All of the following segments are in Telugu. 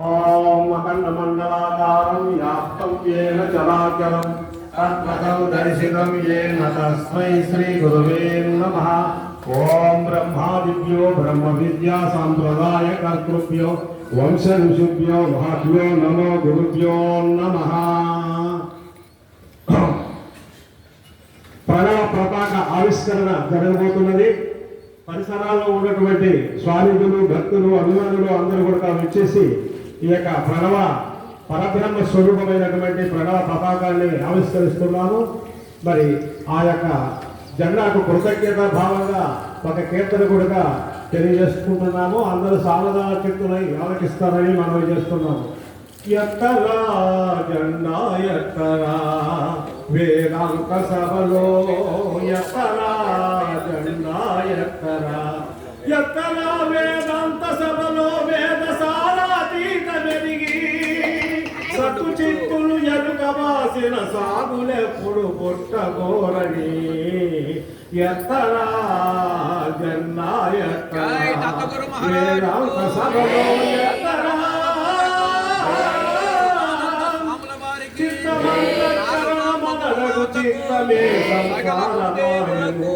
ఓం అఖండమండలాకారం వ్యాప్తం యేన చరాచరం తత్పదం దర్శితం యేన తస్మై శ్రీ గురువే నమః. ఓం బ్రహ్మాదిభ్యో బ్రహ్మ విద్యా సాంప్రదాయ కర్తృభ్యో వంశ ఋషిభ్యో మహాభ్యో నమో గురుభ్యో నమః. ప్రణవ పతాక ఆవిష్కరణ జరగబోతున్నది. పరిసరాల్లో ఉన్నటువంటి స్వామికులు భక్తులు అభిమానులు అందరూ కూడా వచ్చేసి ఈ యొక్క ప్రణవ పరబ్రహ్మ స్వరూపమైనటువంటి ప్రణవ పతాకాన్ని ఆవిష్కరిస్తున్నాము. మరి ఆ యొక్క జెండాకు కృతజ్ఞత భావంగా ఒక కీర్తన కూడా తెలియజేసుకుంటున్నాము. అందరూ సావధాన చిత్తులై ఆలకిస్తారని మనం చేస్తున్నాము. ఎత్తరా జెండా ఎత్తరా వేదాంత సభలో ఎత్తరా జెండా ఎత్తరా ఎత్తరా వేదాంత సభలో వేద సారాతీత మెరిగి సత్తు చిత్తులు ఎరుకవాసిన సాగులెప్పుడు పుట్టగోరని ఎత్తరా జెండా ఎత్తరా వేదాంత సభలో ఎత్తరా చిత్తమే సంతానము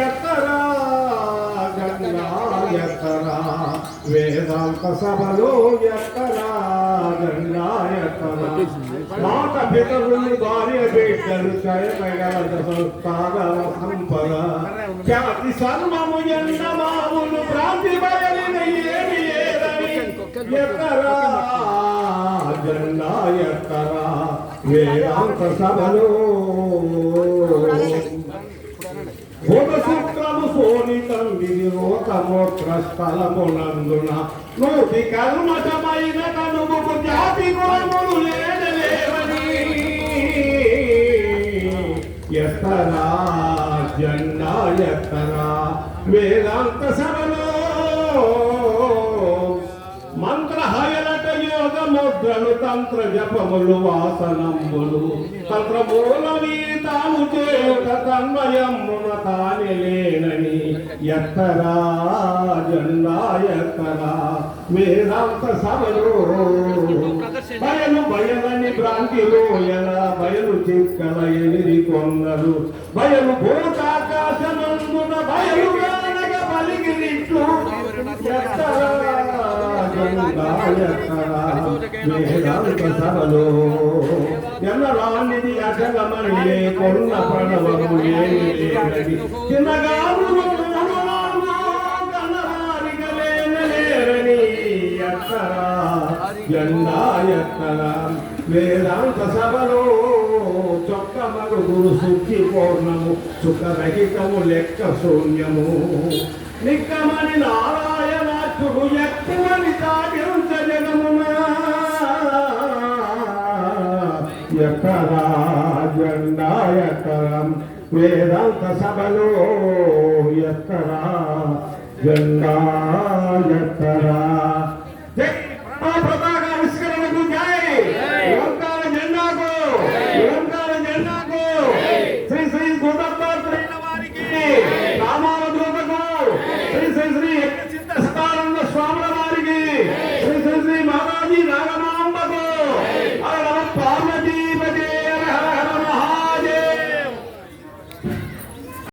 ఎత్తరా గంగా ఎత్తరా వేదాంత సభలో ఎత్తరా గంగా ఎత్తరా మాట పితరులు భార్య బిడ్డలు చయమగల సంస్థాగల సంపద ఖ్యాతి సర్వము ఎండమాములు భ్రాంతి బయలిన ఏమి ఏదని ఎత్తరా జెండా ఎత్తరా వేదాంత సభలో భూతసూత్రము శోణితం విరోధమోత్ర స్థలమునందున నూతి కల్మషమైన కనుముకు జాతి గుణములు లేడలేవని ఎత్తరా జెండా ఎత్తరా వేదాంత సభలో మంత్రహయలట యోగ ముద్రలు తంత్ర జపములు వాసనములు తంత్రమూలవి తాను చేయుట తన్మయమున తానే లేనని ఎత్తరా జెండా ఎత్తరా వేదాంత సభలో బయలు బయలని భ్రాంతిలో ఎలా బయలు చిక్కల ఎనిది కొందరు బయలు భూతాకాశమందున బయలు పలికిరిట్లు వేదాంత సభలో ఎన్నరానిది అచలమని లేకున్న ప్రణవము ఏమి చిన్నగారు కనవారిగలేనలేరని ఎత్తరా జెండా ఎత్తరా వేదాంత సభలో చొక్క మరుగురు శుద్ధి పూర్ణము సుఖరహితము లెక్క శూన్యము నిక్కమని నారాయణాచుడు ఎక్కువని తాగించ జగమున ఎక్కరా జెండా ఎక్కరం వేదాంత సభలో ఎక్కరా జెండా